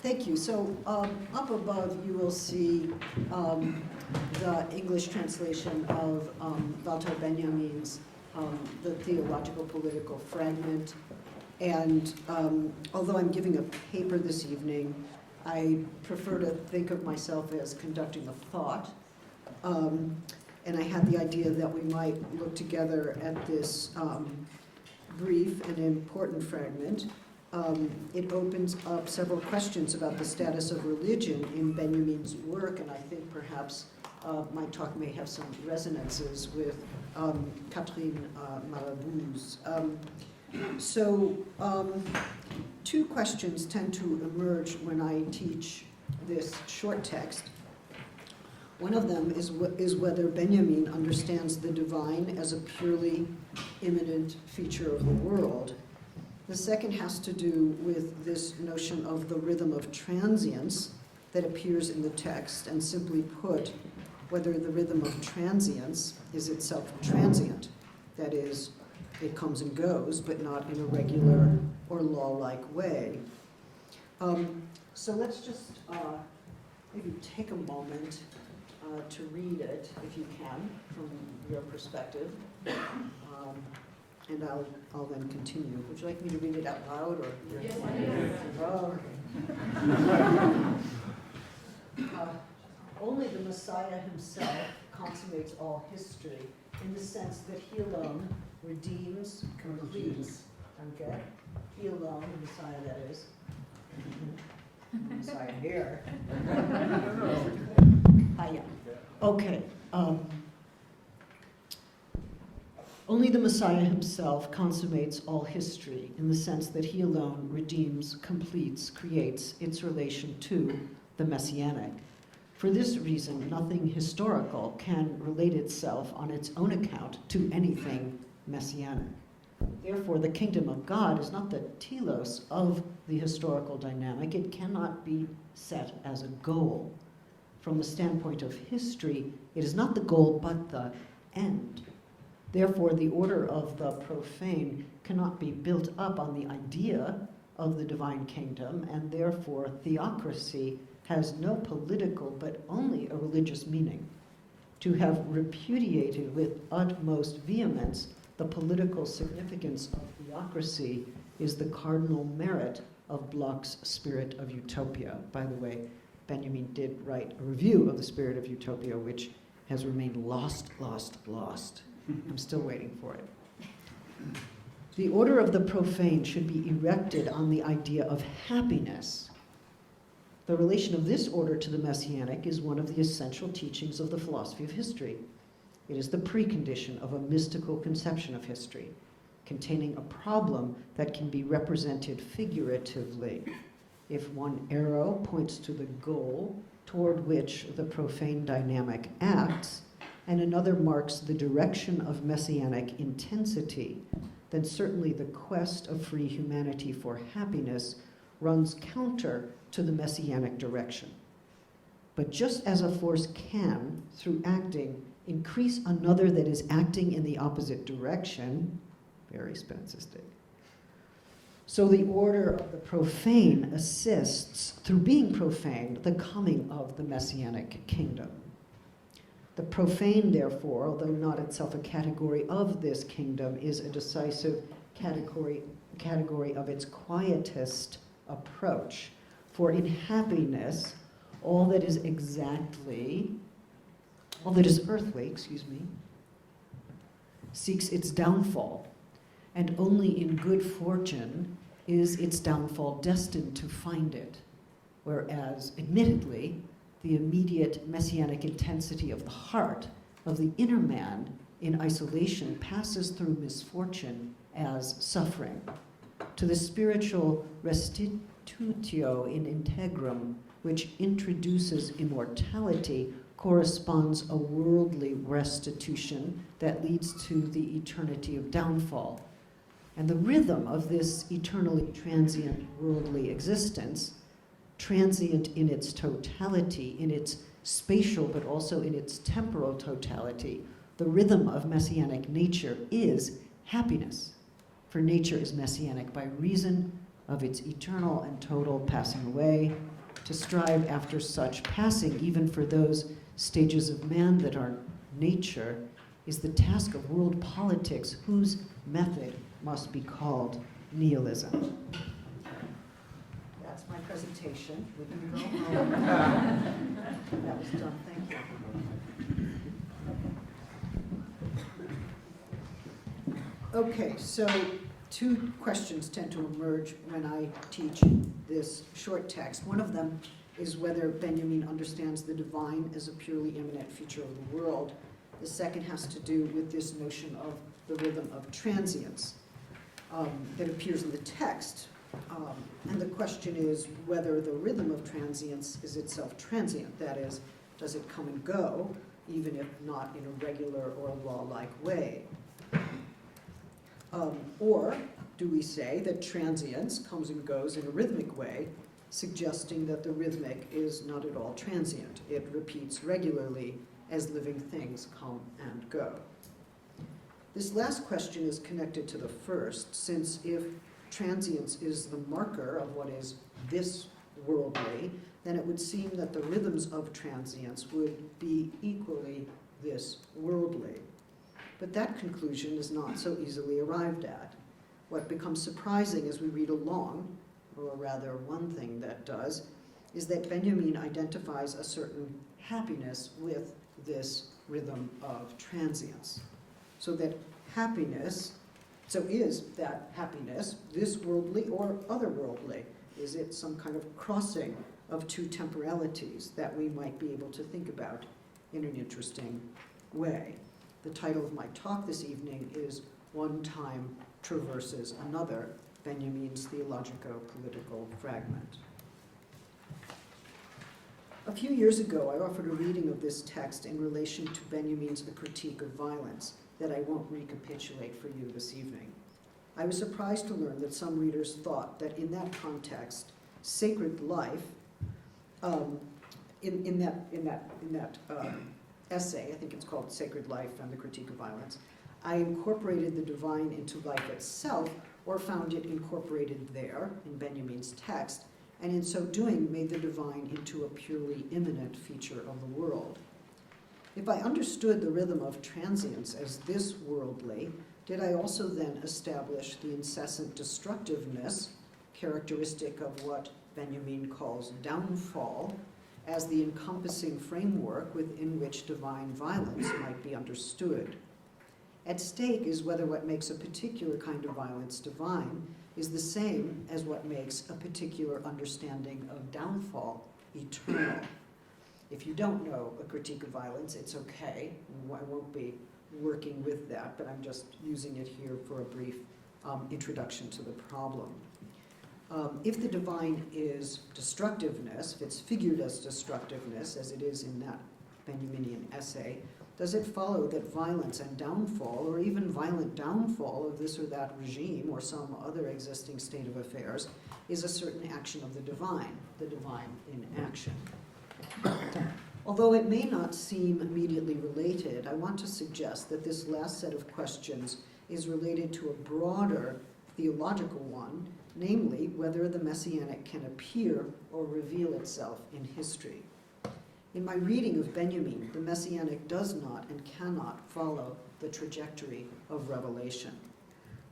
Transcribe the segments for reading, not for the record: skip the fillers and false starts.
Thank you. So up above, you will see the English translation of Walter Benjamin's The Theologico-Political Fragment. And although I'm giving a paper this evening, I prefer to think of myself as conducting a thought. And I had the idea that we might look together at this brief and important fragment. It opens up several questions about the status of religion in Benjamin's work, and I think perhaps my talk may have some resonances with Catherine Marabou's. Two questions tend to emerge when I teach this short text. One of them is whether Benjamin understands the divine as a purely immanent feature of the world. The second has to do with this notion of the rhythm of transience that appears in the text, and simply put, whether the rhythm of transience is itself transient. That is, it comes and goes, but not in a regular or law-like way. So let's just maybe take a moment to read it, if you can, from your perspective. And I'll then continue. Would you like me to read it out loud, or? Yes, Oh, okay. Only the Messiah himself consummates all history, in the sense that he alone redeems, completes. Okay? He alone, the Messiah, that is. The Messiah here. Hiya. Okay. Only the Messiah himself consummates all history, in the sense that he alone redeems, completes, creates its relation to the Messianic. For this reason, nothing historical can relate itself on its own account to anything Messianic. Therefore, the kingdom of God is not the telos of the historical dynamic. It cannot be set as a goal. From the standpoint of history, it is not the goal, but the end. Therefore, the order of the profane cannot be built up on the idea of the divine kingdom, and therefore theocracy has no political but only a religious meaning. To have repudiated with utmost vehemence the political significance of theocracy is the cardinal merit of Bloch's Spirit of Utopia. By the way, Benjamin did write a review of the Spirit of Utopia, which has remained lost. I'm still waiting for it. The order of the profane should be erected on the idea of happiness. The relation of this order to the Messianic is one of the essential teachings of the philosophy of history. It is the precondition of a mystical conception of history, containing a problem that can be represented figuratively. If one arrow points to the goal toward which the profane dynamic acts, and another marks the direction of Messianic intensity, then certainly the quest of free humanity for happiness runs counter to the Messianic direction. But just as a force can, through acting, increase another that is acting in the opposite direction, very Spenzistic, so the order of the profane assists, through being profane, the coming of the Messianic kingdom. The profane, therefore, although not itself a category of this kingdom, is a decisive category of its quietist approach. For in happiness, all that is earthly, seeks its downfall, and only in good fortune is its downfall destined to find it. Whereas, admittedly, the immediate Messianic intensity of the heart, of the inner man in isolation, passes through misfortune as suffering. To the spiritual restitutio in integrum, which introduces immortality, corresponds a worldly restitution that leads to the eternity of downfall. And the rhythm of this eternally transient worldly existence, transient in its totality, in its spatial but also in its temporal totality, the rhythm of Messianic nature is happiness. For nature is Messianic by reason of its eternal and total passing away, to strive after such passing, even for those stages of man that are nature, is the task of world politics, whose method must be called nihilism. That's my presentation. We can go home. That was done. Thank you. Okay, so two questions tend to emerge when I teach this short text. One of them is whether Benjamin understands the divine as a purely immanent feature of the world. The second has to do with this notion of the rhythm of transience that appears in the text. And the question is whether the rhythm of transience is itself transient. That is, does it come and go, even if not in a regular or law-like way? Or do we say that transience comes and goes in a rhythmic way, suggesting that the rhythmic is not at all transient? It repeats regularly as living things come and go. This last question is connected to the first, since if transience is the marker of what is this worldly, then it would seem that the rhythms of transience would be equally this worldly. But that conclusion is not so easily arrived at. What becomes surprising as we read along, or rather one thing that does, is that Benjamin identifies a certain happiness with this rhythm of transience. So that happiness, so is that happiness this worldly or otherworldly? Is it some kind of crossing of two temporalities that we might be able to think about in an interesting way? The title of my talk this evening is One Time Traverses Another, Benjamin's Theologico-Political Fragment. A few years ago, I offered a reading of this text in relation to Benjamin's A Critique of Violence that I won't recapitulate for you this evening. I was surprised to learn that some readers thought that in that context, sacred life, in that essay, I think it's called Sacred Life and the Critique of Violence, I incorporated the divine into life itself, or found it incorporated there in Benjamin's text, and in so doing made the divine into a purely immanent feature of the world. If I understood the rhythm of transience as this worldly, did I also then establish the incessant destructiveness, characteristic of what Benjamin calls downfall, as the encompassing framework within which divine violence might be understood? At stake is whether what makes a particular kind of violence divine is the same as what makes a particular understanding of downfall eternal. If you don't know A Critique of Violence, it's okay. I won't be working with that, but I'm just using it here for a brief introduction to the problem. If the divine is destructiveness, if it's figured as destructiveness, as it is in that Benjaminian essay, does it follow that violence and downfall, or even violent downfall of this or that regime or some other existing state of affairs, is a certain action of the divine in action? Although it may not seem immediately related, I want to suggest that this last set of questions is related to a broader theological one, namely whether the Messianic can appear or reveal itself in history. In my reading of Benjamin, the Messianic does not and cannot follow the trajectory of revelation.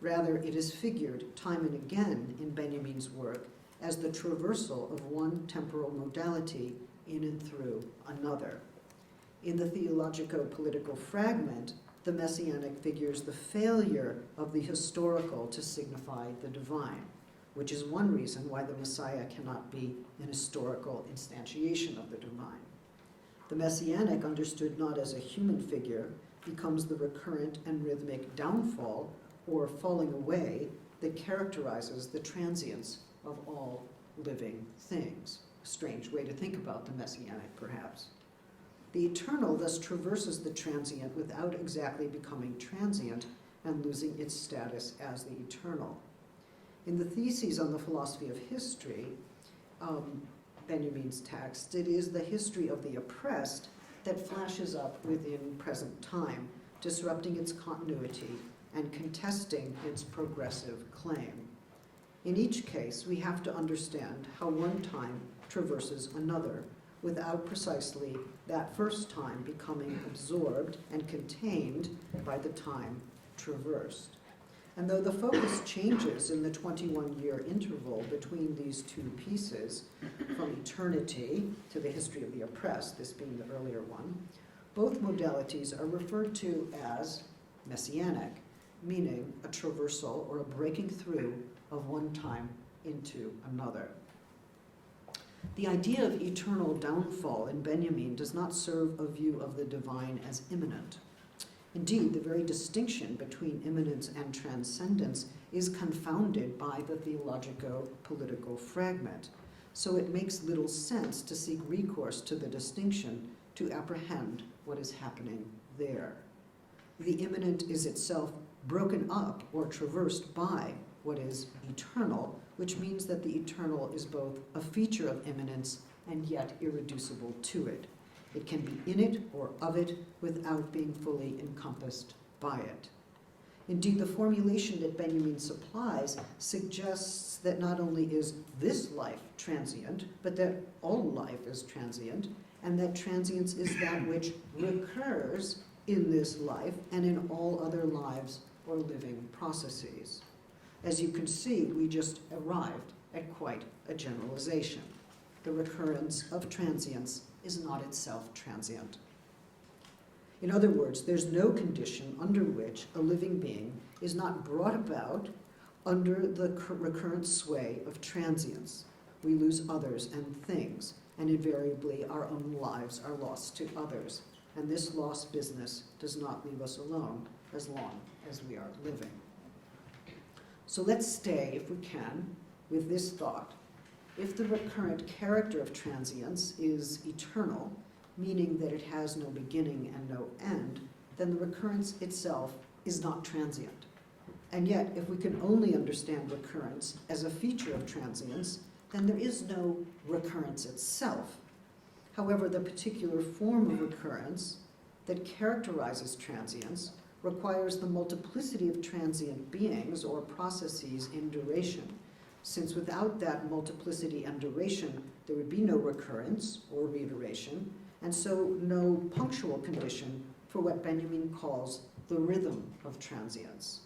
Rather, it is figured time and again in Benjamin's work as the traversal of one temporal modality in and through another. In the Theologico-Political Fragment, the Messianic figures the failure of the historical to signify the divine, which is one reason why the Messiah cannot be an historical instantiation of the divine. The Messianic, understood not as a human figure, becomes the recurrent and rhythmic downfall or falling away that characterizes the transience of all living things. A strange way to think about the Messianic, perhaps. The eternal thus traverses the transient without exactly becoming transient and losing its status as the eternal. In the Theses on the Philosophy of History, Benjamin's text, it is the history of the oppressed that flashes up within present time, disrupting its continuity and contesting its progressive claim. In each case, we have to understand how one time traverses another without precisely that first time becoming absorbed and contained by the time traversed. And though the focus changes in the 21-year interval between these two pieces, from eternity to the history of the oppressed, this being the earlier one, both modalities are referred to as messianic, meaning a traversal or a breaking through of one time into another. The idea of eternal downfall in Benjamin does not serve a view of the divine as immanent. Indeed, the very distinction between immanence and transcendence is confounded by the theologico-political fragment, so it makes little sense to seek recourse to the distinction to apprehend what is happening there. The immanent is itself broken up or traversed by what is eternal, which means that the eternal is both a feature of immanence and yet irreducible to it. It can be in it or of it without being fully encompassed by it. Indeed, the formulation that Benjamin supplies suggests that not only is this life transient, but that all life is transient, and that transience is that which recurs in this life and in all other lives or living processes. As you can see, we just arrived at quite a generalization. The recurrence of transience is not itself transient. In other words, there's no condition under which a living being is not brought about under the recurrent sway of transience. We lose others and things, and invariably our own lives are lost to others. And this lost business does not leave us alone as long as we are living. So let's stay, if we can, with this thought. If the recurrent character of transience is eternal, meaning that it has no beginning and no end, then the recurrence itself is not transient. And yet, if we can only understand recurrence as a feature of transience, then there is no recurrence itself. However, the particular form of recurrence that characterizes transience requires the multiplicity of transient beings or processes in duration, since without that multiplicity and duration, there would be no recurrence or reiteration, and so no punctual condition for what Benjamin calls the rhythm of transience.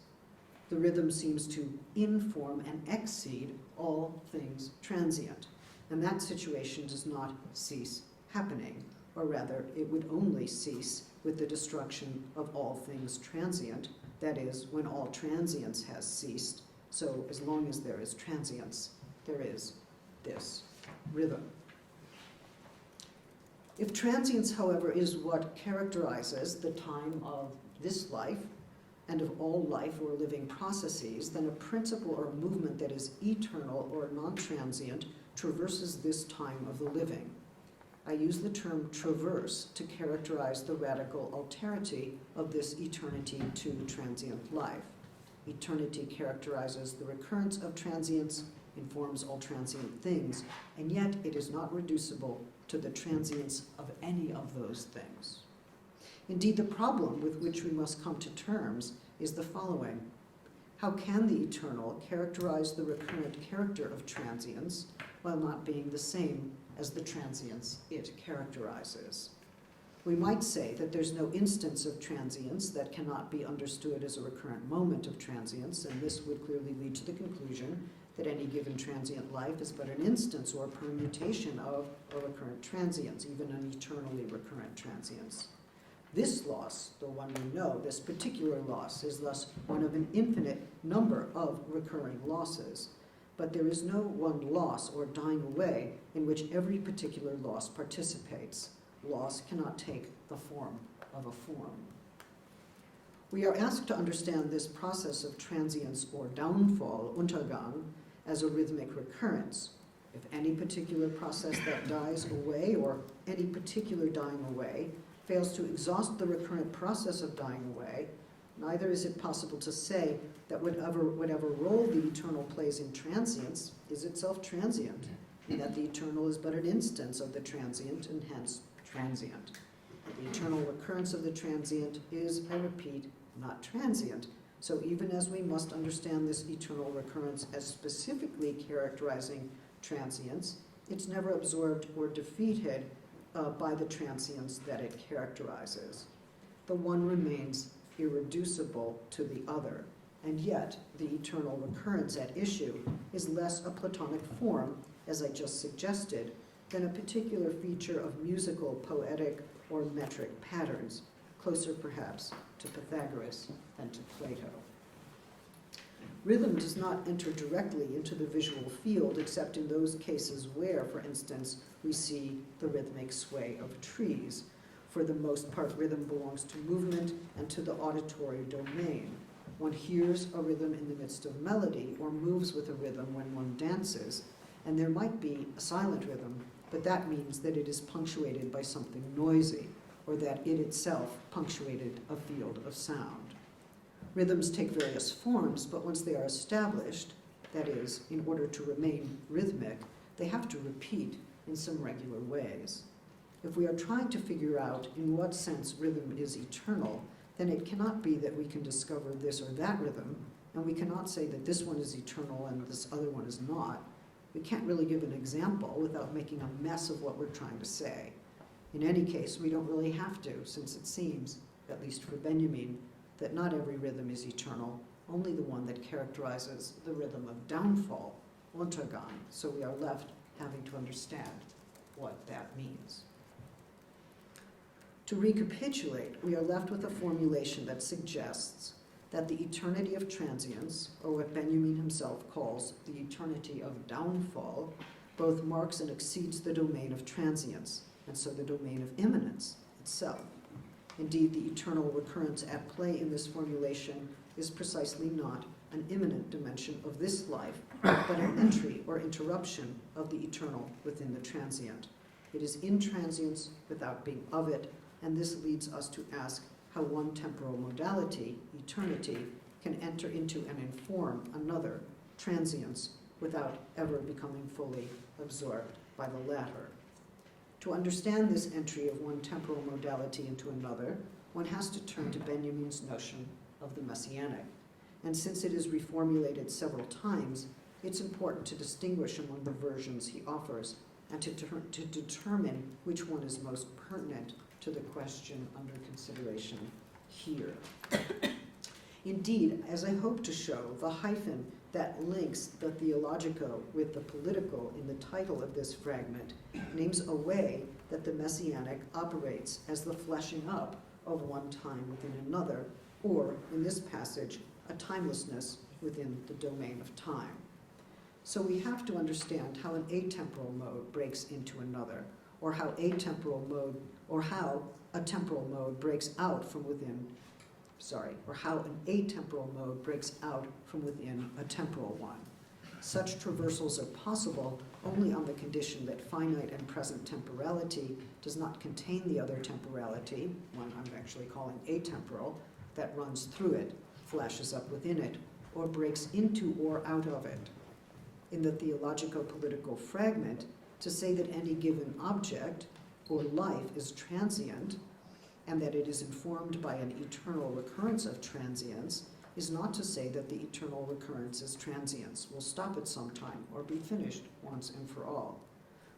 The rhythm seems to inform and exceed all things transient, and that situation does not cease happening, or rather, it would only cease with the destruction of all things transient, that is, when all transience has ceased. So as long as there is transience, there is this rhythm. If transience, however, is what characterizes the time of this life and of all life or living processes, then a principle or movement that is eternal or non-transient traverses this time of the living. I use the term traverse to characterize the radical alterity of this eternity to transient life. Eternity characterizes the recurrence of transience, informs all transient things, and yet it is not reducible to the transience of any of those things. Indeed, the problem with which we must come to terms is the following. How can the eternal characterize the recurrent character of transience while not being the same as the transience it characterizes? We might say that there's no instance of transience that cannot be understood as a recurrent moment of transience, and this would clearly lead to the conclusion that any given transient life is but an instance or a permutation of a recurrent transience, even an eternally recurrent transience. This loss, the one we know, this particular loss, is thus one of an infinite number of recurring losses. But there is no one loss or dying away in which every particular loss participates. Loss cannot take the form of a form. We are asked to understand this process of transience or downfall, Untergang, as a rhythmic recurrence. If any particular process that dies away or any particular dying away fails to exhaust the recurrent process of dying away, neither is it possible to say that whatever role the eternal plays in transience is itself transient, and that the eternal is but an instance of the transient and hence transient. The eternal recurrence of the transient is, I repeat, not transient, So even as we must understand this eternal recurrence as specifically characterizing transience, it's never absorbed or defeated by the transience that it characterizes. The one remains irreducible to the other, and yet the eternal recurrence at issue is less a Platonic form, as I just suggested, than a particular feature of musical, poetic, or metric patterns, closer perhaps to Pythagoras than to Plato. Rhythm does not enter directly into the visual field except in those cases where, for instance, we see the rhythmic sway of trees. For the most part, rhythm belongs to movement and to the auditory domain. One hears a rhythm in the midst of melody or moves with a rhythm when one dances, and there might be a silent rhythm, but that means that it is punctuated by something noisy, or that it itself punctuated a field of sound. Rhythms take various forms, but once they are established, that is, in order to remain rhythmic, they have to repeat in some regular ways. If we are trying to figure out in what sense rhythm is eternal, then it cannot be that we can discover this or that rhythm, and we cannot say that this one is eternal and this other one is not. We can't really give an example without making a mess of what we're trying to say. In any case, we don't really have to, since it seems, at least for Benjamin, that not every rhythm is eternal, only the one that characterizes the rhythm of downfall, Untergang, so we are left having to understand what that means. To recapitulate, we are left with a formulation that suggests that the eternity of transience, or what Benjamin himself calls the eternity of downfall, both marks and exceeds the domain of transience, and so the domain of immanence itself. Indeed, the eternal recurrence at play in this formulation is precisely not an immanent dimension of this life, but an entry or interruption of the eternal within the transient. It is in transience without being of it, and this leads us to ask how one temporal modality, eternity, can enter into and inform another, transience, without ever becoming fully absorbed by the latter. To understand this entry of one temporal modality into another, one has to turn to Benjamin's notion of the Messianic. And since it is reformulated several times, it's important to distinguish among the versions he offers and to determine which one is most pertinent to the question under consideration here. Indeed, as I hope to show, the hyphen that links the theologico with the political in the title of this fragment names a way that the Messianic operates as the fleshing up of one time within another, or, in this passage, a timelessness within the domain of time. So we have to understand how an atemporal mode breaks into another, or how a temporal mode, or how a temporal mode breaks out from within, or how an atemporal mode breaks out from within a temporal one. Such traversals are possible only on the condition that finite and present temporality does not contain the other temporality, one I'm actually calling atemporal, that runs through it, flashes up within it, or breaks into or out of it. In the Theologico-Political Fragment, to say that any given object or life is transient, and that it is informed by an eternal recurrence of transience, is not to say that the eternal recurrence is transience, will stop at some time or be finished once and for all.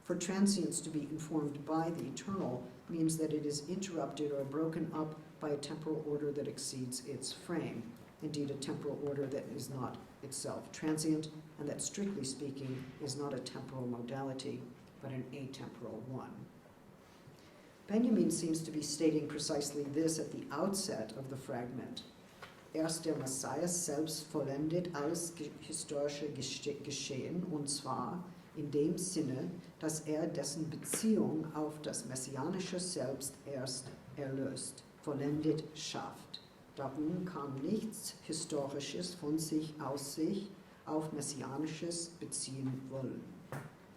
For transience to be informed by the eternal means that it is interrupted or broken up by a temporal order that exceeds its frame, indeed a temporal order that is not itself transient, and that strictly speaking is not a temporal modality, but an atemporal one. Benjamin seems to be stating precisely this at the outset of the fragment. Erst der Messias selbst vollendet alles historische Geschehen, und zwar in dem Sinne, dass dessen Beziehung auf das Messianische Selbst erst erlöst, vollendet schafft. Darum kann nichts Historisches von sich aus sich auf Messianisches beziehen wollen.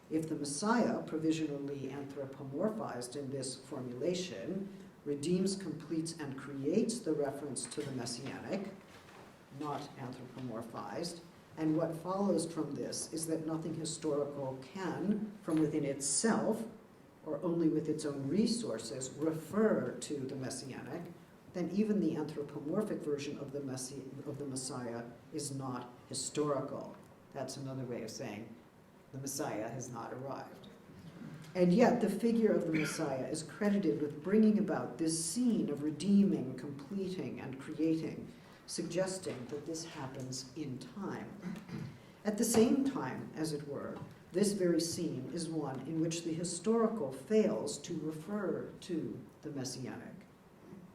If the Messiah, provisionally anthropomorphized in this formulation, redeems, completes, and creates the reference to the Messianic, not anthropomorphized, and what follows from this is that nothing historical can, from within itself, or only with its own resources, refer to the Messianic, then even the anthropomorphic version of the Messiah is not historical. That's another way of saying the Messiah has not arrived. And yet the figure of the Messiah is credited with bringing about this scene of redeeming, completing, and creating, suggesting that this happens in time. At the same time, as it were, this very scene is one in which the historical fails to refer to the Messianic.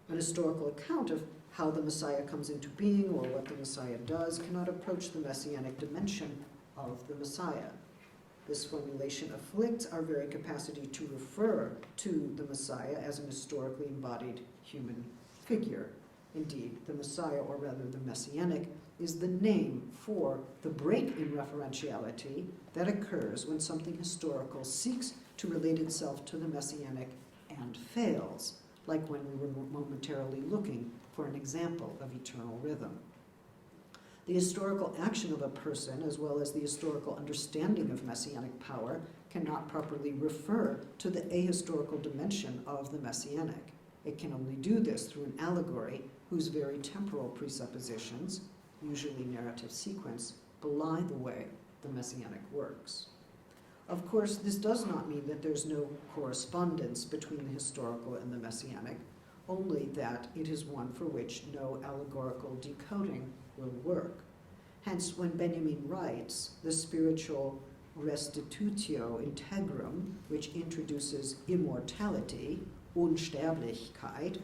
An historical account of how the Messiah comes into being or what the Messiah does cannot approach the Messianic dimension of the Messiah. This formulation afflicts our very capacity to refer to the Messiah as an historically embodied human figure. Indeed, the Messiah, or rather the Messianic, is the name for the break in referentiality that occurs when something historical seeks to relate itself to the Messianic and fails, like when we were momentarily looking for an example of eternal rhythm. The historical action of a person, as well as the historical understanding of Messianic power, cannot properly refer to the ahistorical dimension of the Messianic. It can only do this through an allegory whose very temporal presuppositions, usually narrative sequence, belie the way the Messianic works. Of course, this does not mean that there's no correspondence between the historical and the Messianic, only that it is one for which no allegorical decoding will work. Hence, when Benjamin writes, the spiritual restitutio integrum, which introduces immortality, Unsterblichkeit,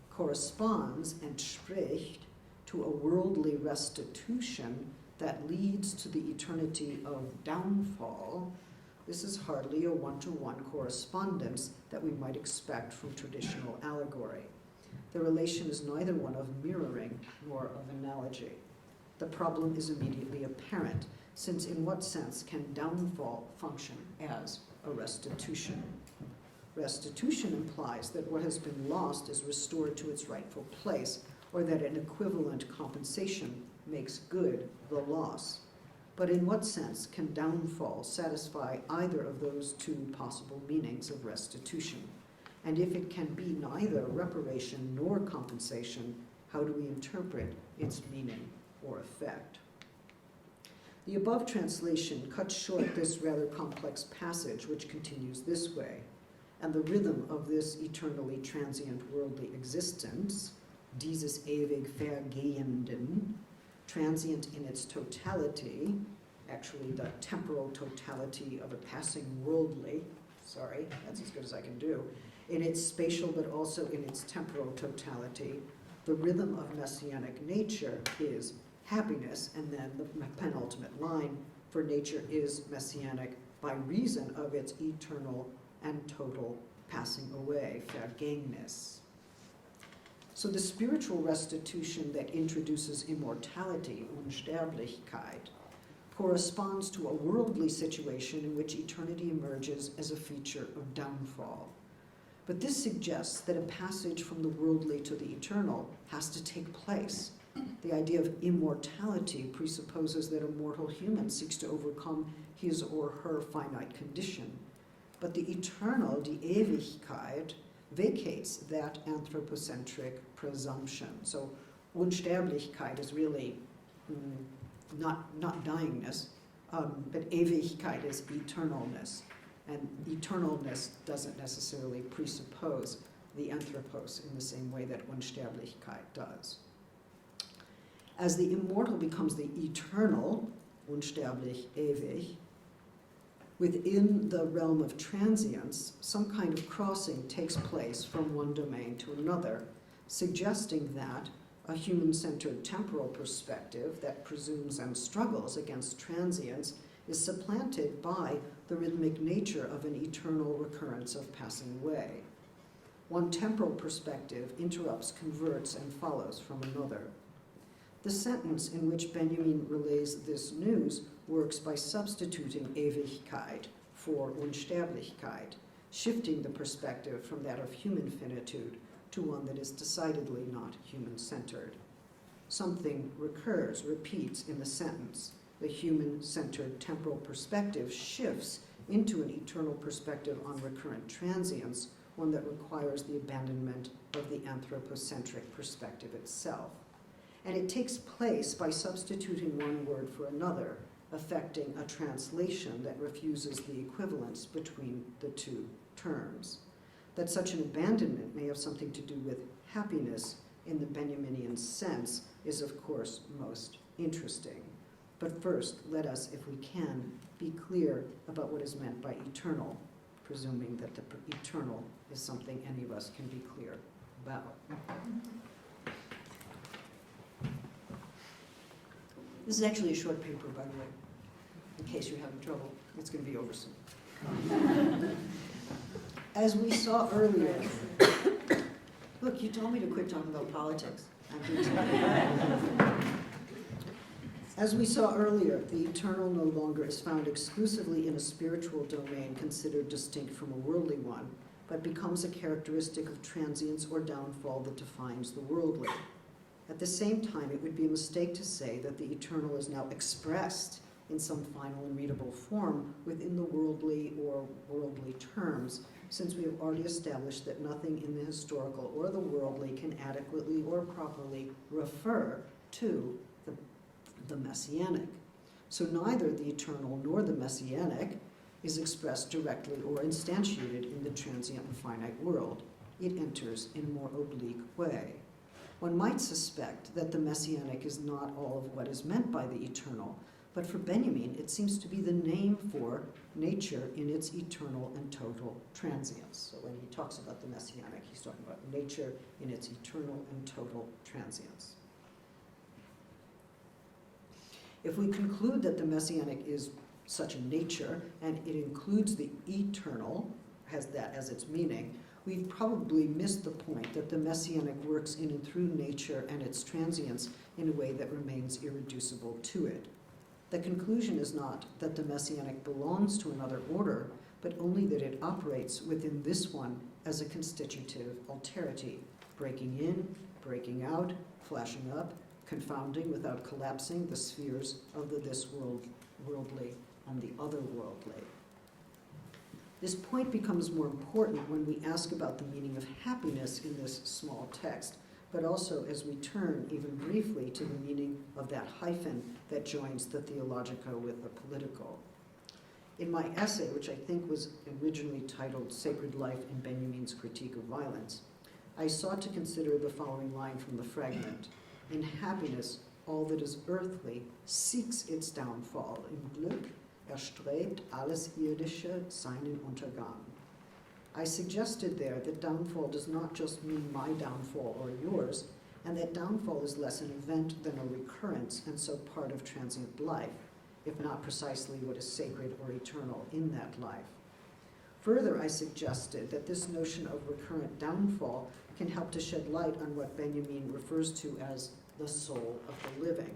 corresponds and spricht to a worldly restitution that leads to the eternity of downfall, this is hardly a one-to-one correspondence that we might expect from traditional allegory. The relation is neither one of mirroring nor of analogy. The problem is immediately apparent, since in what sense can downfall function as a restitution? Restitution implies that what has been lost is restored to its rightful place, or that an equivalent compensation makes good the loss. But in what sense can downfall satisfy either of those two possible meanings of restitution? And if it can be neither reparation nor compensation, how do we interpret its meaning or effect? The above translation cuts short this rather complex passage, which continues this way. And the rhythm of this eternally transient worldly existence, dieses ewig Vergehenden, transient in its totality, actually the temporal totality of a passing worldly, sorry, that's as good as I can do, in its spatial but also in its temporal totality, the rhythm of messianic nature is happiness, and then the penultimate line, for nature is messianic by reason of its eternal and total passing away, Vergängnis. So the spiritual restitution that introduces immortality, Unsterblichkeit, corresponds to a worldly situation in which eternity emerges as a feature of downfall. But this suggests that a passage from the worldly to the eternal has to take place. The idea of immortality presupposes that a mortal human seeks to overcome his or her finite condition. But the eternal, die Ewigkeit, vacates that anthropocentric presumption. So Unsterblichkeit is really not dyingness, but Ewigkeit is eternalness. And eternalness doesn't necessarily presuppose the anthropos in the same way that Unsterblichkeit does. As the immortal becomes the eternal, unsterblich, ewig, within the realm of transience, some kind of crossing takes place from one domain to another, suggesting that a human-centered temporal perspective that presumes and struggles against transience is supplanted by the rhythmic nature of an eternal recurrence of passing away. One temporal perspective interrupts, converts, and follows from another. The sentence in which Benjamin relays this news works by substituting Ewigkeit for Unsterblichkeit, shifting the perspective from that of human finitude to one that is decidedly not human-centered. Something recurs, repeats in the sentence. The human-centered temporal perspective shifts into an eternal perspective on recurrent transience, one that requires the abandonment of the anthropocentric perspective itself. And it takes place by substituting one word for another, affecting a translation that refuses the equivalence between the two terms. That such an abandonment may have something to do with happiness in the Benjaminian sense is, of course, most interesting. But first, let us, if we can, be clear about what is meant by eternal, presuming that the eternal is something any of us can be clear about. This is actually a short paper, by the way, in case you're having trouble. It's going to be over soon. As we saw earlier, look, you told me to quit talking about politics. As we saw earlier, the eternal no longer is found exclusively in a spiritual domain considered distinct from a worldly one, but becomes a characteristic of transience or downfall that defines the worldly. At the same time, it would be a mistake to say that the eternal is now expressed in some final and readable form within the worldly or worldly terms, since we have already established that nothing in the historical or the worldly can adequately or properly refer to the messianic. So neither the eternal nor the messianic is expressed directly or instantiated in the transient and finite world. It enters in a more oblique way. One might suspect that the messianic is not all of what is meant by the eternal, but for Benjamin, it seems to be the name for nature in its eternal and total transience. So when he talks about the messianic, he's talking about nature in its eternal and total transience. If we conclude that the messianic is such a nature, and it includes the eternal, has that as its meaning, we've probably missed the point that the messianic works in and through nature and its transience in a way that remains irreducible to it. The conclusion is not that the messianic belongs to another order, but only that it operates within this one as a constitutive alterity, breaking in, breaking out, flashing up, confounding without collapsing the spheres of the this worldly and the otherworldly. This point becomes more important when we ask about the meaning of happiness in this small text, but also as we turn even briefly to the meaning of that hyphen that joins the theological with the political. In my essay, which I think was originally titled Sacred Life in Benjamin's Critique of Violence, I sought to consider the following line from the fragment. In happiness, all that is earthly seeks its downfall. Im Glück erstrebt alles Irdische seinen Untergang. I suggested there that downfall does not just mean my downfall or yours, and that downfall is less an event than a recurrence, and so part of transient life, if not precisely what is sacred or eternal in that life. Further, I suggested that this notion of recurrent downfall can help to shed light on what Benjamin refers to as the soul of the living.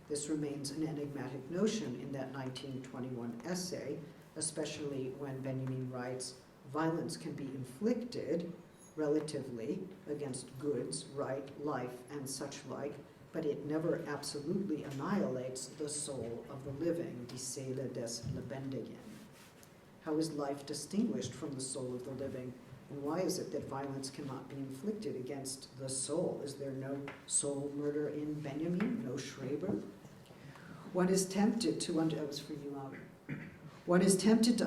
This remains an enigmatic notion in that 1921 essay, especially when Benjamin writes, violence can be inflicted relatively against goods, right, life, and such like, but it never absolutely annihilates the soul of the living, die Seele des Lebendigen. How is life distinguished from the soul of the living? And why is it that violence cannot be inflicted against the soul? Is there no soul murder in Benjamin, no Schreber? One is tempted to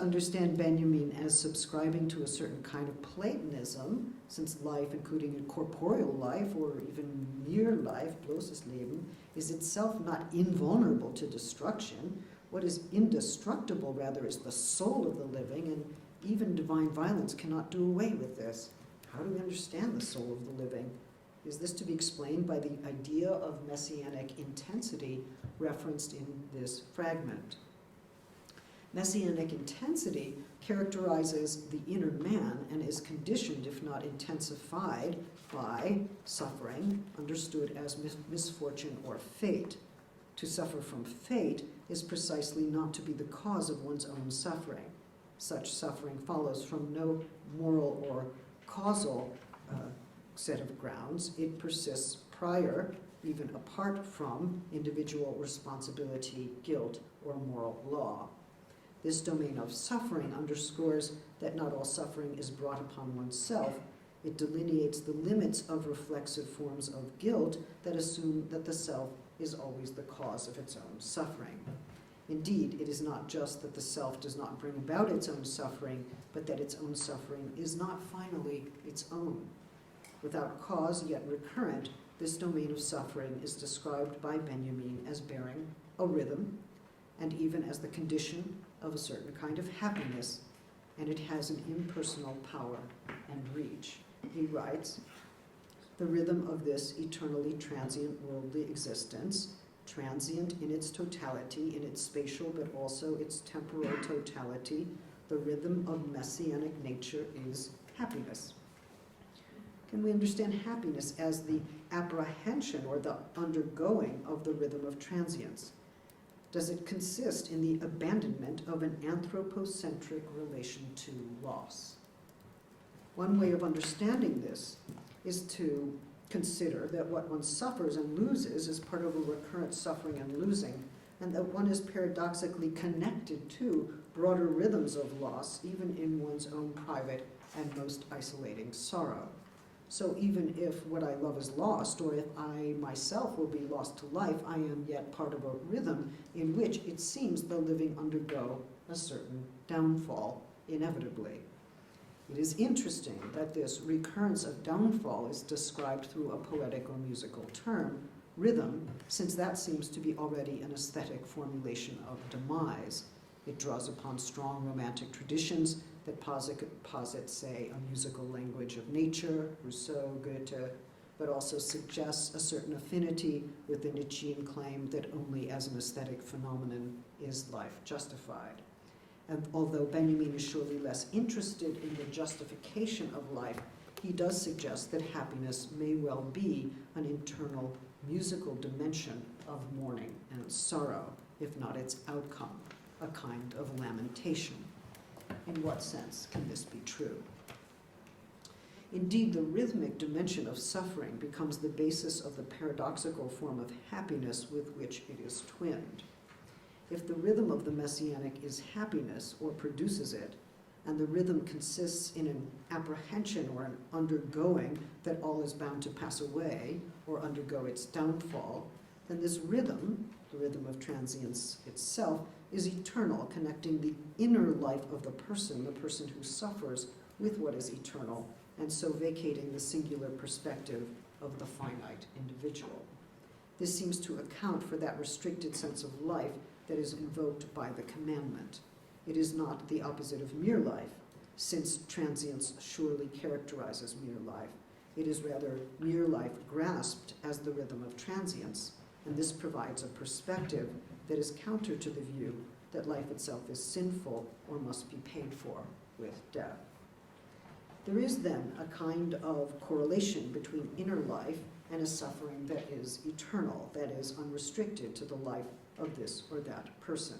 understand Benjamin as subscribing to a certain kind of Platonism, since life, including corporeal life or even mere life, bloßes Leben, is itself not invulnerable to destruction. What is indestructible, rather, is the soul of the living, and even divine violence cannot do away with this. How do we understand the soul of the living? Is this to be explained by the idea of messianic intensity referenced in this fragment? Messianic intensity characterizes the inner man and is conditioned, if not intensified, by suffering, understood as misfortune or fate. To suffer from fate is precisely not to be the cause of one's own suffering. Such suffering follows from no moral or causal set of grounds. It persists prior, even apart from individual responsibility, guilt, or moral law. This domain of suffering underscores that not all suffering is brought upon oneself. It delineates the limits of reflexive forms of guilt that assume that the self is always the cause of its own suffering. Indeed, it is not just that the self does not bring about its own suffering, but that its own suffering is not finally its own. Without cause, yet recurrent, this domain of suffering is described by Benjamin as bearing a rhythm, and even as the condition of a certain kind of happiness, and it has an impersonal power and reach. He writes, "The rhythm of this eternally transient worldly existence, transient in its totality, in its spatial but also its temporal totality, the rhythm of messianic nature is happiness." Can we understand happiness as the apprehension or the undergoing of the rhythm of transience? Does it consist in the abandonment of an anthropocentric relation to loss? One way of understanding this is to consider that what one suffers and loses is part of a recurrent suffering and losing, and that one is paradoxically connected to broader rhythms of loss, even in one's own private and most isolating sorrow. So even if what I love is lost, or if I myself will be lost to life, I am yet part of a rhythm in which it seems the living undergo a certain downfall inevitably. It is interesting that this recurrence of downfall is described through a poetic or musical term, rhythm, since that seems to be already an aesthetic formulation of demise. It draws upon strong romantic traditions that posit, say, a musical language of nature, Rousseau, Goethe, but also suggests a certain affinity with the Nietzschean claim that only as an aesthetic phenomenon is life justified. And although Benjamin is surely less interested in the justification of life, he does suggest that happiness may well be an internal musical dimension of mourning and sorrow, if not its outcome, a kind of lamentation. In what sense can this be true? Indeed, the rhythmic dimension of suffering becomes the basis of the paradoxical form of happiness with which it is twinned. If the rhythm of the messianic is happiness, or produces it, and the rhythm consists in an apprehension or an undergoing that all is bound to pass away or undergo its downfall, then this rhythm, the rhythm of transience itself, is eternal, connecting the inner life of the person who suffers, with what is eternal, and so vacating the singular perspective of the finite individual. This seems to account for that restricted sense of life that is invoked by the commandment. It is not the opposite of mere life, since transience surely characterizes mere life. It is rather mere life grasped as the rhythm of transience, and this provides a perspective that is counter to the view that life itself is sinful or must be paid for with death. There is then a kind of correlation between inner life and a suffering that is eternal, that is unrestricted to the life of this or that person.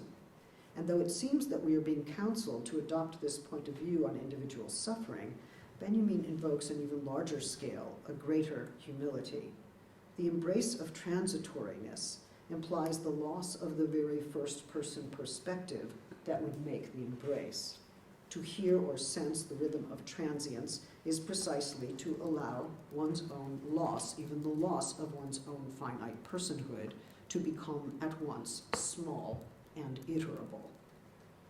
And though it seems that we are being counseled to adopt this point of view on individual suffering, Benjamin invokes an even larger scale, a greater humility. The embrace of transitoriness implies the loss of the very first-person perspective that would make the embrace. To hear or sense the rhythm of transience is precisely to allow one's own loss, even the loss of one's own finite personhood, to become at once small and iterable.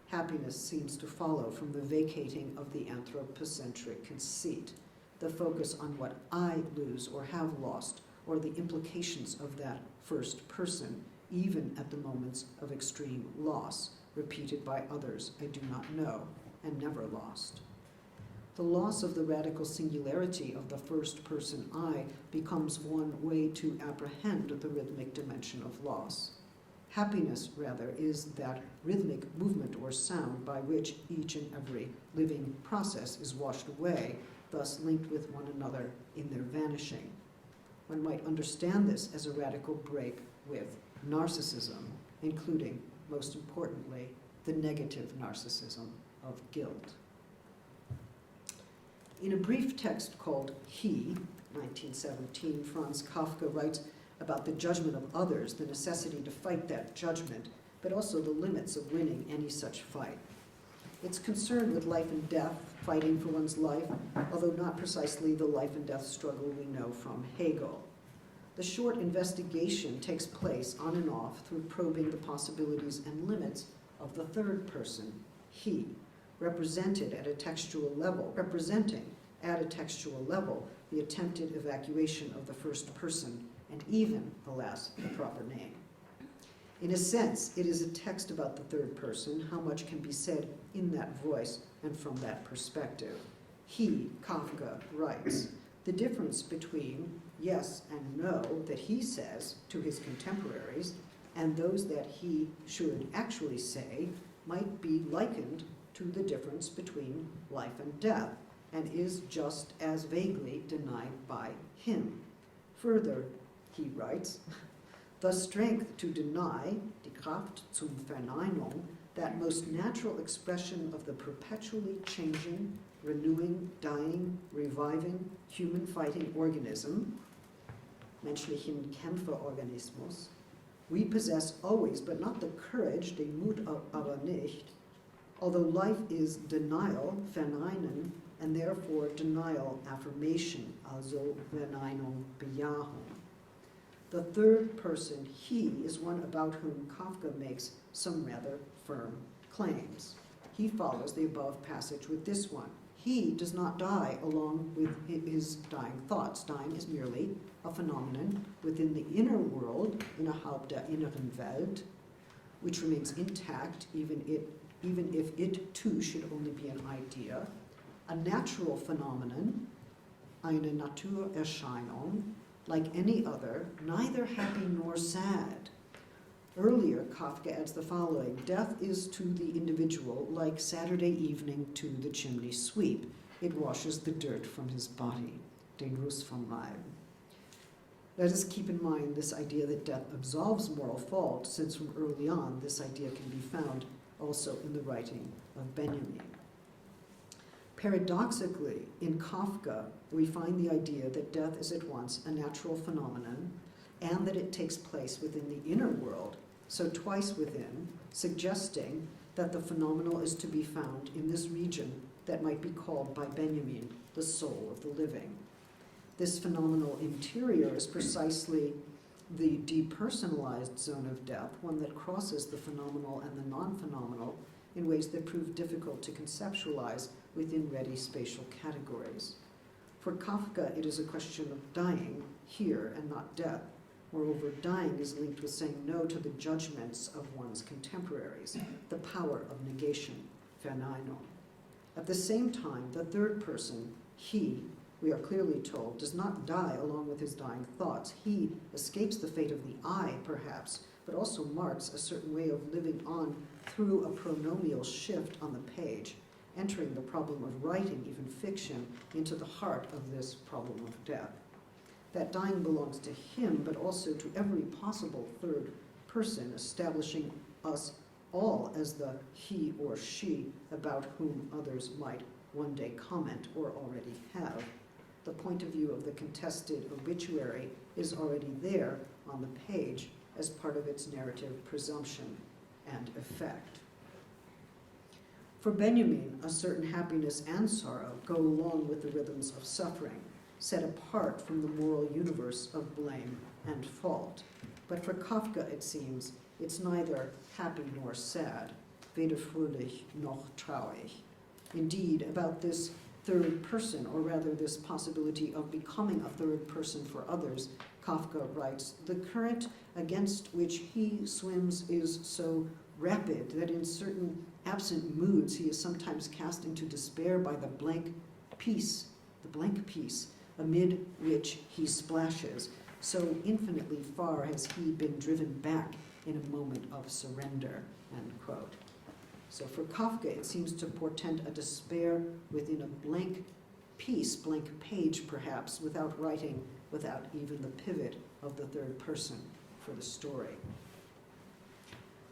Happiness seems to follow from the vacating of the anthropocentric conceit, the focus on what I lose or have lost, or the implications of that first person, even at the moments of extreme loss, repeated by others I do not know and never lost. The loss of the radical singularity of the first person I becomes one way to apprehend the rhythmic dimension of loss. Happiness, rather, is that rhythmic movement or sound by which each and every living process is washed away, thus linked with one another in their vanishing. One might understand this as a radical break with narcissism, including, most importantly, the negative narcissism of guilt. In a brief text called He, 1917, Franz Kafka writes about the judgment of others, the necessity to fight that judgment, but also the limits of winning any such fight. It's concerned with life and death, fighting for one's life, although not precisely the life and death struggle we know from Hegel. The short investigation takes place on and off through probing the possibilities and limits of the third person, he, representing at a textual level the attempted evacuation of the first person, and even, alas, the proper name. In a sense, it is a text about the third person, how much can be said in that voice and from that perspective. He, Kafka, writes, the difference between yes and no that he says to his contemporaries and those that he should actually say might be likened to the difference between life and death, and is just as vaguely denied by him. Further, he writes, the strength to deny, die Kraft zum Verneinung, that most natural expression of the perpetually changing, renewing, dying, reviving, human fighting organism, menschlichen Kämpferorganismus, we possess always, but not the courage, den Mut aber nicht, although life is denial, Verneinen, and therefore denial, affirmation, also Verneinung, Bejahung. The third person, he, is one about whom Kafka makes some rather firm claims. He follows the above passage with this one. He does not die along with his dying thoughts. Dying is merely a phenomenon within the inner world, innerhalb der inneren Welt, which remains intact even if it too should only be an idea. A natural phenomenon, eine Naturerscheinung, like any other, neither happy nor sad. Earlier, Kafka adds the following: death is to the individual like Saturday evening to the chimney sweep. It washes the dirt from his body, den Ruß vom Leib. Let us keep in mind this idea that death absolves moral fault, since from early on this idea can be found also in the writing of Benjamin. Paradoxically, in Kafka, we find the idea that death is at once a natural phenomenon and that it takes place within the inner world, so twice within, suggesting that the phenomenal is to be found in this region that might be called by Benjamin the soul of the living. This phenomenal interior is precisely the depersonalized zone of death, one that crosses the phenomenal and the non-phenomenal in ways that prove difficult to conceptualize within ready spatial categories. For Kafka, it is a question of dying here and not death. Moreover, dying is linked with saying no to the judgments of one's contemporaries, the power of negation, Verneinung. At the same time, the third person, he, we are clearly told, does not die along with his dying thoughts. He escapes the fate of the I, perhaps, but also marks a certain way of living on through a pronomial shift on the page, entering the problem of writing, even fiction, into the heart of this problem of death. That dying belongs to him, but also to every possible third person, establishing us all as the he or she about whom others might one day comment or already have. The point of view of the contested obituary is already there on the page as part of its narrative presumption and effect. For Benjamin, a certain happiness and sorrow go along with the rhythms of suffering, set apart from the moral universe of blame and fault. But for Kafka, it seems, it's neither happy nor sad, weder fröhlich noch traurig. Indeed, about this third person, or rather this possibility of becoming a third person for others, Kafka writes, the current against which he swims is so rapid that in certain absent moods he is sometimes cast into despair by the blank piece, amid which he splashes. So infinitely far has he been driven back in a moment of surrender, end quote. So for Kafka, it seems to portend a despair within a blank piece, blank page perhaps, without writing, without even the pivot of the third person for the story.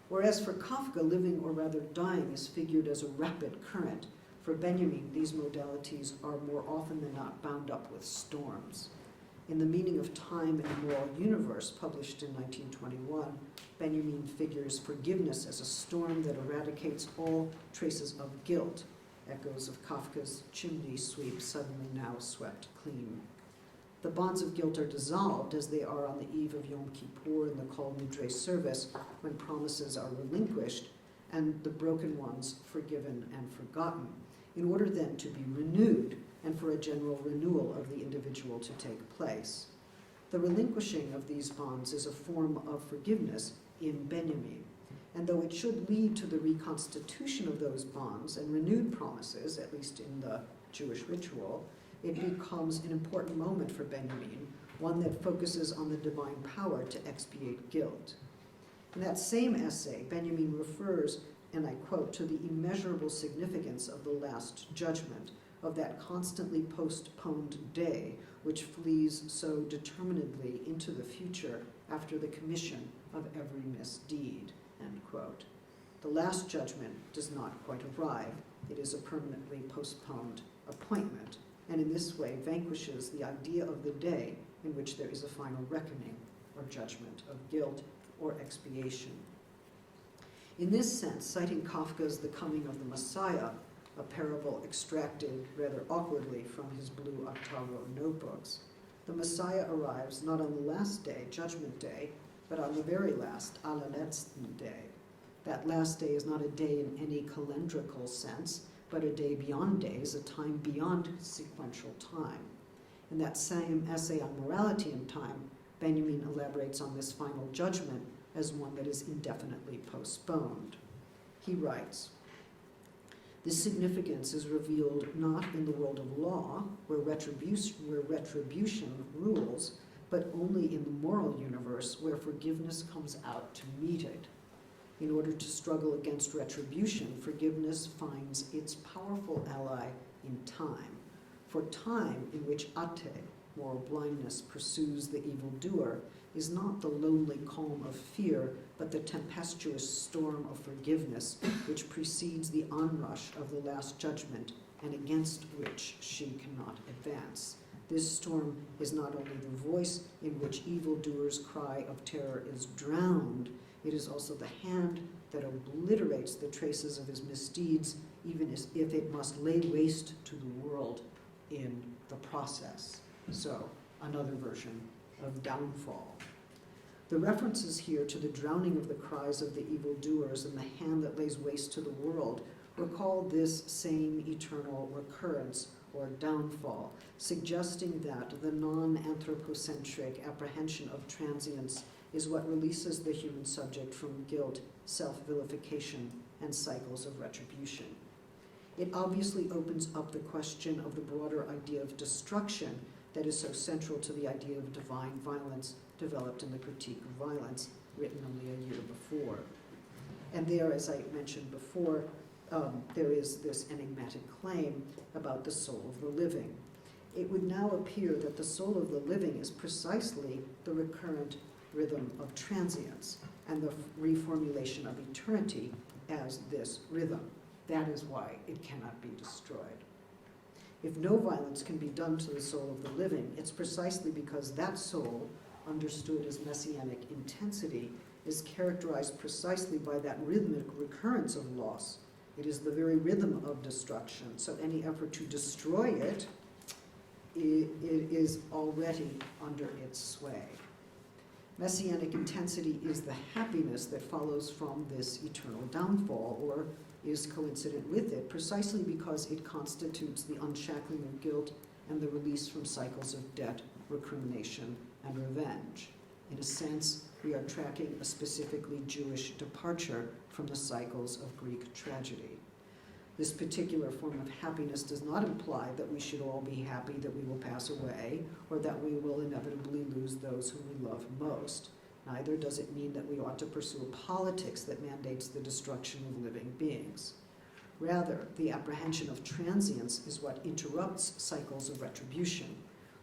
Whereas for Kafka, living or rather dying is figured as a rapid current, for Benjamin, these modalities are more often than not bound up with storms. In The Meaning of Time and the Moral Universe, published in 1921, Benjamin figures forgiveness as a storm that eradicates all traces of guilt, echoes of Kafka's chimney sweep suddenly now swept clean. The bonds of guilt are dissolved as they are on the eve of Yom Kippur in the Kol Nidre service, when promises are relinquished and the broken ones forgiven and forgotten, in order then to be renewed and for a general renewal of the individual to take place. The relinquishing of these bonds is a form of forgiveness in Benjamin, and though it should lead to the reconstitution of those bonds and renewed promises, at least in the Jewish ritual, it becomes an important moment for Benjamin, one that focuses on the divine power to expiate guilt. In that same essay, Benjamin refers, and I quote, to the immeasurable significance of the Last Judgment, of that constantly postponed day which flees so determinedly into the future after the commission of every misdeed, end quote. The Last Judgment does not quite arrive. It is a permanently postponed appointment, and in this way vanquishes the idea of the day in which there is a final reckoning or judgment of guilt or expiation. In this sense, citing Kafka's The Coming of the Messiah, a parable extracted rather awkwardly from his blue octavo notebooks, the Messiah arrives not on the last day, Judgment Day, but on the very last, allerletzten Day. That last day is not a day in any calendrical sense, but a day beyond days, a time beyond sequential time. In that same essay on morality and time, Benjamin elaborates on this final judgment as one that is indefinitely postponed. He writes, "This significance is revealed not in the world of law, where retribution rules, but only in the moral universe, where forgiveness comes out to meet it. In order to struggle against retribution, forgiveness finds its powerful ally in time. For time in which ate, moral blindness, pursues the evildoer, is not the lonely calm of fear, but the tempestuous storm of forgiveness which precedes the onrush of the Last Judgment and against which she cannot advance. This storm is not only the voice in which evildoers' cry of terror is drowned, it is also the hand that obliterates the traces of his misdeeds, even if it must lay waste to the world in the process." So, another version of downfall. The references here to the drowning of the cries of the evildoers and the hand that lays waste to the world recall this same eternal recurrence or downfall, suggesting that the non-anthropocentric apprehension of transience is what releases the human subject from guilt, self-vilification, and cycles of retribution. It obviously opens up the question of the broader idea of destruction that is so central to the idea of divine violence developed in the Critique of Violence, written only a year before. And there, as I mentioned before, there is this enigmatic claim about the soul of the living. It would now appear that the soul of the living is precisely the recurrent rhythm of transience and the reformulation of eternity as this rhythm. That is why it cannot be destroyed. If no violence can be done to the soul of the living, it's precisely because that soul, understood as messianic intensity, is characterized precisely by that rhythmic recurrence of loss. It is the very rhythm of destruction, so any effort to destroy it, it is already under its sway. Messianic intensity is the happiness that follows from this eternal downfall, or is coincident with it, precisely because it constitutes the unshackling of guilt and the release from cycles of debt, recrimination, and revenge. In a sense, we are tracking a specifically Jewish departure from the cycles of Greek tragedy. This particular form of happiness does not imply that we should all be happy that we will pass away, or that we will inevitably lose those whom we love most. Neither does it mean that we ought to pursue a politics that mandates the destruction of living beings. Rather, the apprehension of transience is what interrupts cycles of retribution,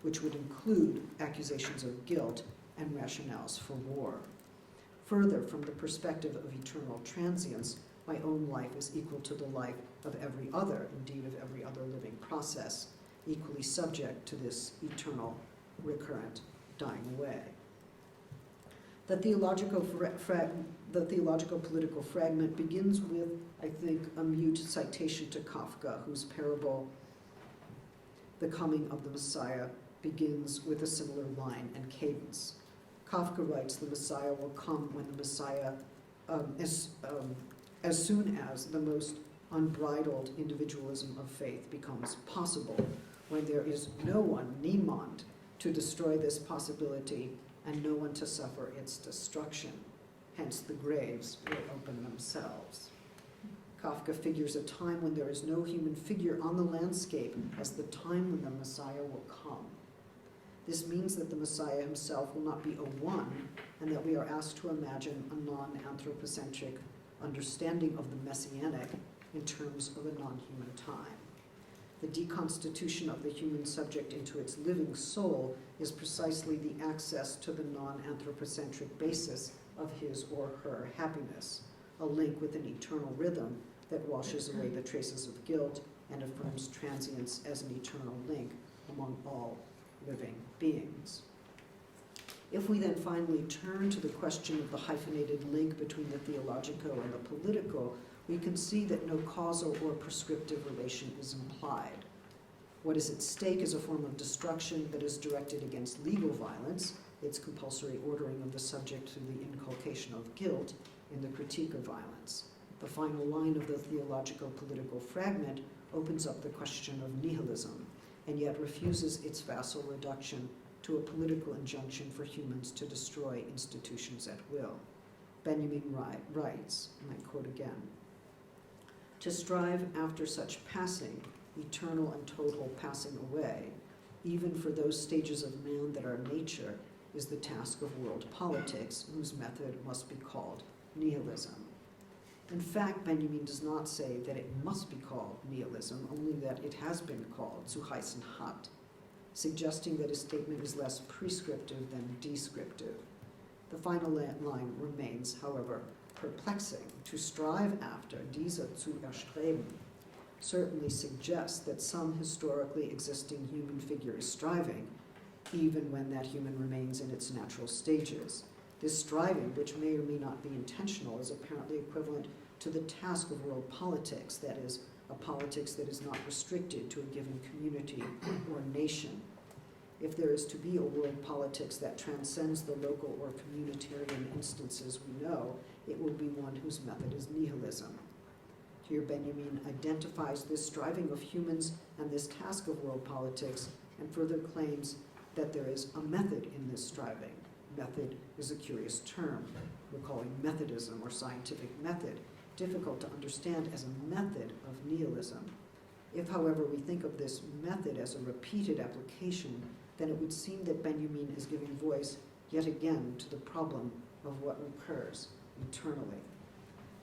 which would include accusations of guilt and rationales for war. Further, from the perspective of eternal transience, my own life is equal to the life of every other, indeed of every other living process, equally subject to this eternal, recurrent, dying away. The Theologico-Political Fragment begins with, I think, a mute citation to Kafka, whose parable, The Coming of the Messiah, begins with a similar line and cadence. Kafka writes, the Messiah will come when the Messiah, as soon as the most unbridled individualism of faith becomes possible, when there is no one, niemand, to destroy this possibility and no one to suffer its destruction. Hence the graves will open themselves. Kafka figures a time when there is no human figure on the landscape as the time when the Messiah will come. This means that the Messiah himself will not be a one, and that we are asked to imagine a non-anthropocentric understanding of the Messianic in terms of a non-human time. The deconstitution of the human subject into its living soul is precisely the access to the non-anthropocentric basis of his or her happiness, a link with an eternal rhythm that washes away the traces of guilt and affirms transience as an eternal link among all living beings. If we then finally turn to the question of the hyphenated link between the theologico and the political, we can see that no causal or prescriptive relation is implied. What is at stake is a form of destruction that is directed against legal violence, its compulsory ordering of the subject through the inculcation of guilt in the critique of violence. The final line of the Theologico-Political Fragment opens up the question of nihilism, and yet refuses its facile reduction to a political injunction for humans to destroy institutions at will. Benjamin writes, and I quote again, "To strive after such passing, eternal and total passing away, even for those stages of man that are nature, is the task of world politics, whose method must be called nihilism." In fact, Benjamin does not say that it must be called nihilism, only that it has been called zu heißen hat, suggesting that his statement is less prescriptive than descriptive. The final line remains, however, perplexing. To strive after, diese zu erstreben, certainly suggests that some historically existing human figure is striving, even when that human remains in its natural stages. This striving, which may or may not be intentional, is apparently equivalent to the task of world politics, that is, a politics that is not restricted to a given community or nation. If there is to be a world politics that transcends the local or communitarian instances we know, it will be one whose method is nihilism. Here Benjamin identifies this striving of humans and this task of world politics, and further claims that there is a method in this striving. Method is a curious term. We're calling Methodism or scientific method difficult to understand as a method of nihilism. If, however, we think of this method as a repeated application, then it would seem that Benjamin is giving voice yet again to the problem of what recurs eternally.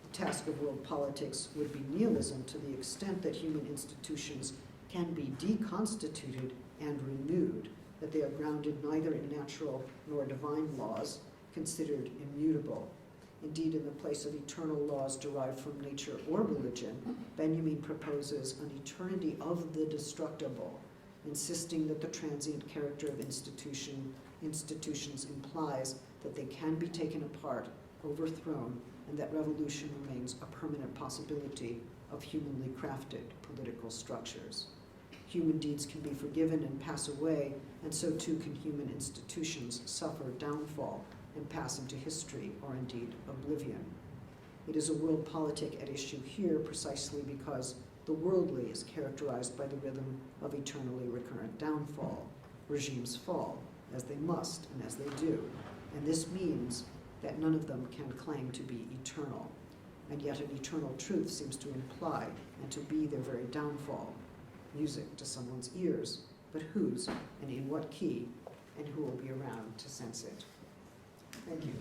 The task of world politics would be nihilism to the extent that human institutions can be deconstituted and renewed, that they are grounded neither in natural nor divine laws, considered immutable. Indeed, in the place of eternal laws derived from nature or religion, Benjamin proposes an eternity of the destructible, insisting that the transient character of institutions implies that they can be taken apart, overthrown, and that revolution remains a permanent possibility of humanly crafted political structures. Human deeds can be forgiven and pass away, and so too can human institutions suffer downfall and pass into history or indeed oblivion. It is a world politic at issue here precisely because the worldly is characterized by the rhythm of eternally recurrent downfall. Regimes fall, as they must and as they do, and this means that none of them can claim to be eternal, and yet an eternal truth seems to imply and to be their very downfall. Music to someone's ears, but whose and in what key, and who will be around to sense it. Thank you.